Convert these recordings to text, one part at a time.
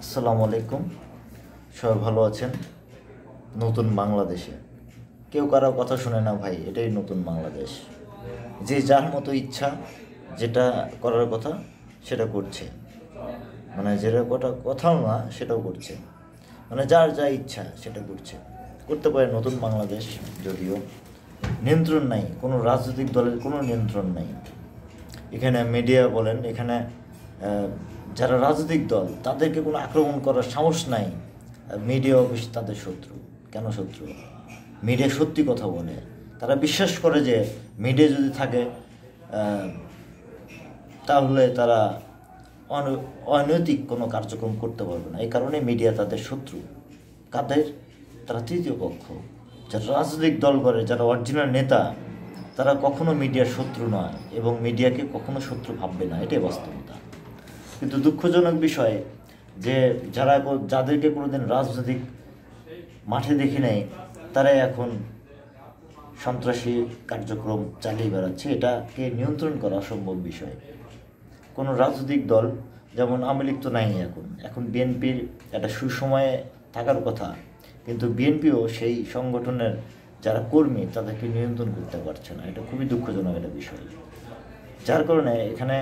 আসসালামু আলাইকুম। সবাই ভালো আছেন? নতুন বাংলাদেশে কেউ কারো কথা শুনে না ভাই, এটাই নতুন বাংলাদেশ। যে যার মতো ইচ্ছা যেটা করার কথা সেটা করছে, মানে যেটা কথাও না সেটাও করছে, মানে যার যা ইচ্ছা সেটা করতে পারে। নতুন বাংলাদেশ যদিও নিয়ন্ত্রণ নাই, কোনো রাজনৈতিক দলের কোনো নিয়ন্ত্রণ নাই। এখানে মিডিয়া বলেন, এখানে যারা রাজনৈতিক দল তাদেরকে কোনো আক্রমণ করার সাহস নাই। মিডিয়া অফিস তাদের শত্রু। কেন শত্রু? মিডিয়া সত্যি কথা বলে, তারা বিশ্বাস করে যে মিডিয়া যদি থাকে তাহলে তারা অনৈতিক কোনো কার্যক্রম করতে পারবে না। এই কারণে মিডিয়া তাদের শত্রু। কাদের? তারা তৃতীয় পক্ষ। যারা রাজনৈতিক দল করে, যারা অরিজিনাল নেতা, তারা কখনো মিডিয়ার শত্রু নয় এবং মিডিয়াকে কখনো শত্রু ভাববে না। এটাই বাস্তবতা। কিন্তু দুঃখজনক বিষয় যে যাদেরকে কোনোদিন রাজনৈতিক মাঠে দেখি নাই, তারাই এখন সন্ত্রাসী কার্যক্রম চালিয়ে বেড়াচ্ছে। এটাকে নিয়ন্ত্রণ করা অসম্ভব বিষয়। কোনো রাজনৈতিক দল, যেমন আওয়ামী লীগ তো নাই এখন বিএনপির একটা সুসময়ে থাকার কথা, কিন্তু বিএনপিও সেই সংগঠনের যারা কর্মী তাদেরকে নিয়ন্ত্রণ করতে পারছে না। এটা খুবই দুঃখজনক একটা বিষয়, যার কারণে এখানে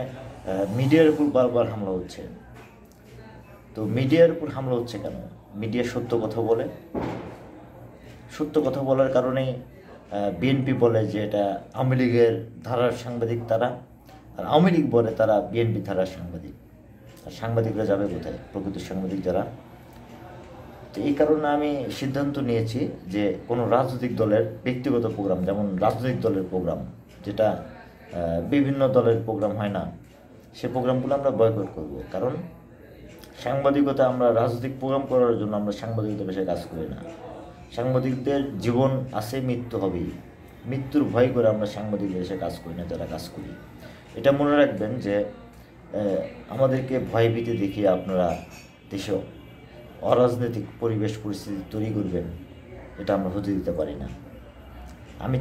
মিডিয়ার উপর বারবার হামলা হচ্ছে। তো মিডিয়ার উপর হামলা হচ্ছে কেন? মিডিয়া সত্য কথা বলে, সত্য কথা বলার কারণেই বিএনপি বলে যে এটা আওয়ামী লীগের ধারার সাংবাদিক তারা, আর আওয়ামী লীগ বলে তারা বিএনপি ধারার সাংবাদিক। আর সাংবাদিকরা যাবে কোথায়? প্রকৃত সাংবাদিক যারা। তো এই কারণে আমি সিদ্ধান্ত নিয়েছি যে কোনো রাজনৈতিক দলের ব্যক্তিগত প্রোগ্রাম, যেমন রাজনৈতিক দলের প্রোগ্রাম, যেটা বিভিন্ন দলের প্রোগ্রাম হয় না, সে প্রোগ্রামগুলো আমরা বয়কট করব। কারণ সাংবাদিকতা, আমরা রাজনৈতিক প্রোগ্রাম করার জন্য আমরা সাংবাদিকতা পেশায় কাজ করি না। সাংবাদিকদের জীবন আছে, মৃত্যু হবেই। মৃত্যুর ভয় করে আমরা সাংবাদিক পেশায় কাজ করি না, যারা কাজ করি। এটা মনে রাখবেন যে আমাদেরকে ভয়ভীতি দেখিয়ে আপনারা দেশে অরাজনৈতিক পরিবেশ পরিস্থিতি তৈরি করবেন, এটা আমরা হতে দিতে পারি না। আমি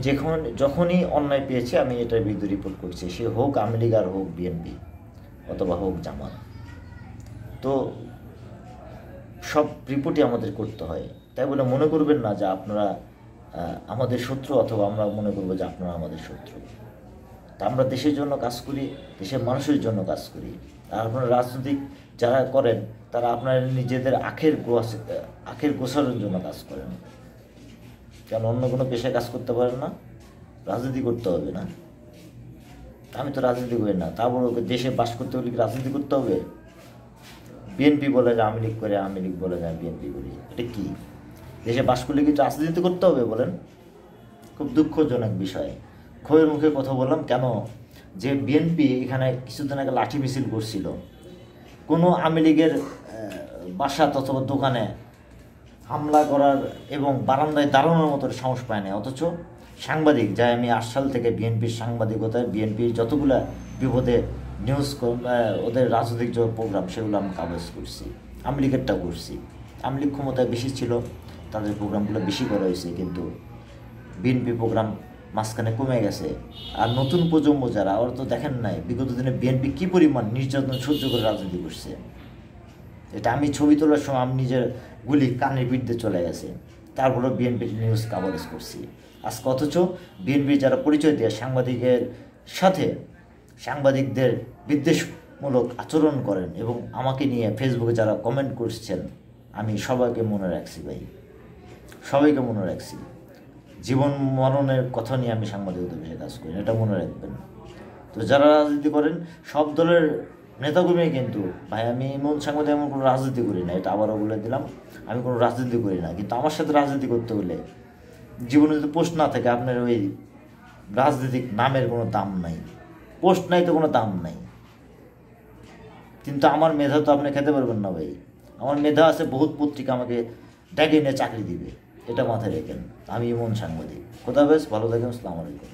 যখনই অন্যায় পেয়েছি আমি এটার বিরুদ্ধে রিপোর্ট করছি, সে হোক আওয়ামী লীগ আর হোক বিএনপি অথবা হোক জামাত। তো সব রিপোর্টই আমাদের করতে হয়। তাই বলে মনে করবেন না যে আপনারা আমাদের শত্রু, অথবা আমরা মনে করবো যে আপনারা আমাদের শত্রু। তা আমরা দেশের জন্য কাজ করি, দেশের মানুষের জন্য কাজ করি। আর আপনারা রাজনৈতিক যারা করেন তারা আপনারা নিজেদের আখের গোছানোর জন্য কাজ করেন। কেন অন্য কোনো পেশায় কাজ করতে পারেন না? রাজনীতি করতে হবে না? আমি তো রাজনীতি করি না, তারপর ওকে দেশে বাস করতে হলে কি রাজনীতি করতে হবে? বিএনপি বলে যে আওয়ামী লীগ করে, আওয়ামী লীগ বলে যে আমি বিএনপি করি, এটা কি? দেশে বাস করলে কি রাজনীতি করতে হবে বলেন? খুব দুঃখজনক বিষয়। ক্ষোভের মুখে কথা বললাম কেন? যে বিএনপি এখানে কিছুদিন আগে লাঠি মিছিল করছিল, কোনো আওয়ামী লীগের বাসা অথবা দোকানে হামলা করার এবং বারান্দায় দাঁড়ানোর মতো সাহস পায় না। অথচ সাংবাদিক, যাই আমি 8 সাল থেকে বিএনপির সাংবাদিকতায়, বিএনপির যতগুলা বিপদে নিউজ, ওদের রাজনৈতিক যে প্রোগ্রাম সেগুলো আমি কাভারেজ করছি। আওয়ামী লীগেরটা করছি। আওয়ামী লীগ ক্ষমতায় বেশি ছিল, তাদের প্রোগ্রামগুলো বেশি করা হয়েছে, কিন্তু বিএনপি প্রোগ্রাম মাঝখানে কমে গেছে। আর নতুন প্রজন্ম যারা, ওরা তো দেখেন নাই বিগত দিনে বিএনপি কী পরিমাণ নির্যাতন সহ্য করে রাজনীতি করছে। এটা আমি ছবি তোলার সময় আমি নিজের গুলি কানের বিরুদ্ধে চলে গেছে, তারপরেও বিএনপির নিউজ কাভারেজ করছি আজকে। অথচ বিএনপি যারা পরিচয় দেয় সাংবাদিকের সাথে, সাংবাদিকদের বিদ্বেষমূলক আচরণ করেন এবং আমাকে নিয়ে ফেসবুকে যারা কমেন্ট করছেন, আমি সবাইকে মনে রাখছি ভাই, সবাইকে মনে রাখছি। জীবন মরণের কথা নিয়ে আমি সাংবাদিকতা বিষয়ে কাজ করি, এটা মনে রাখবেন। তো যারা রাজনীতি করেন সব দলের নেতাকর্মী, কিন্তু ভাই আমি এমন সাংবাদিক, এমন কোনো রাজনীতি করি না, এটা আবারও বলে দিলাম, আমি কোনো রাজনীতি করি না। কিন্তু আমার সাথে রাজনীতি করতে হলে জীবনে যদি পোস্ট না থাকে, আপনার ওই রাজনৈতিক নামের কোনো দাম নাই। পোস্ট নাই তো কোনো দাম নাই। কিন্তু আমার মেধা তো আপনি খেতে পারবেন না ভাই। আমার মেধা আছে, বহুত পত্রিকা আমাকে ডেকে নিয়ে চাকরি দিবে, এটা মাথায় রেখেন। আমি এমন সাংবাদিক। খোদা হাফেজ, ভালো থাকেন, আসসালামু আলাইকুম।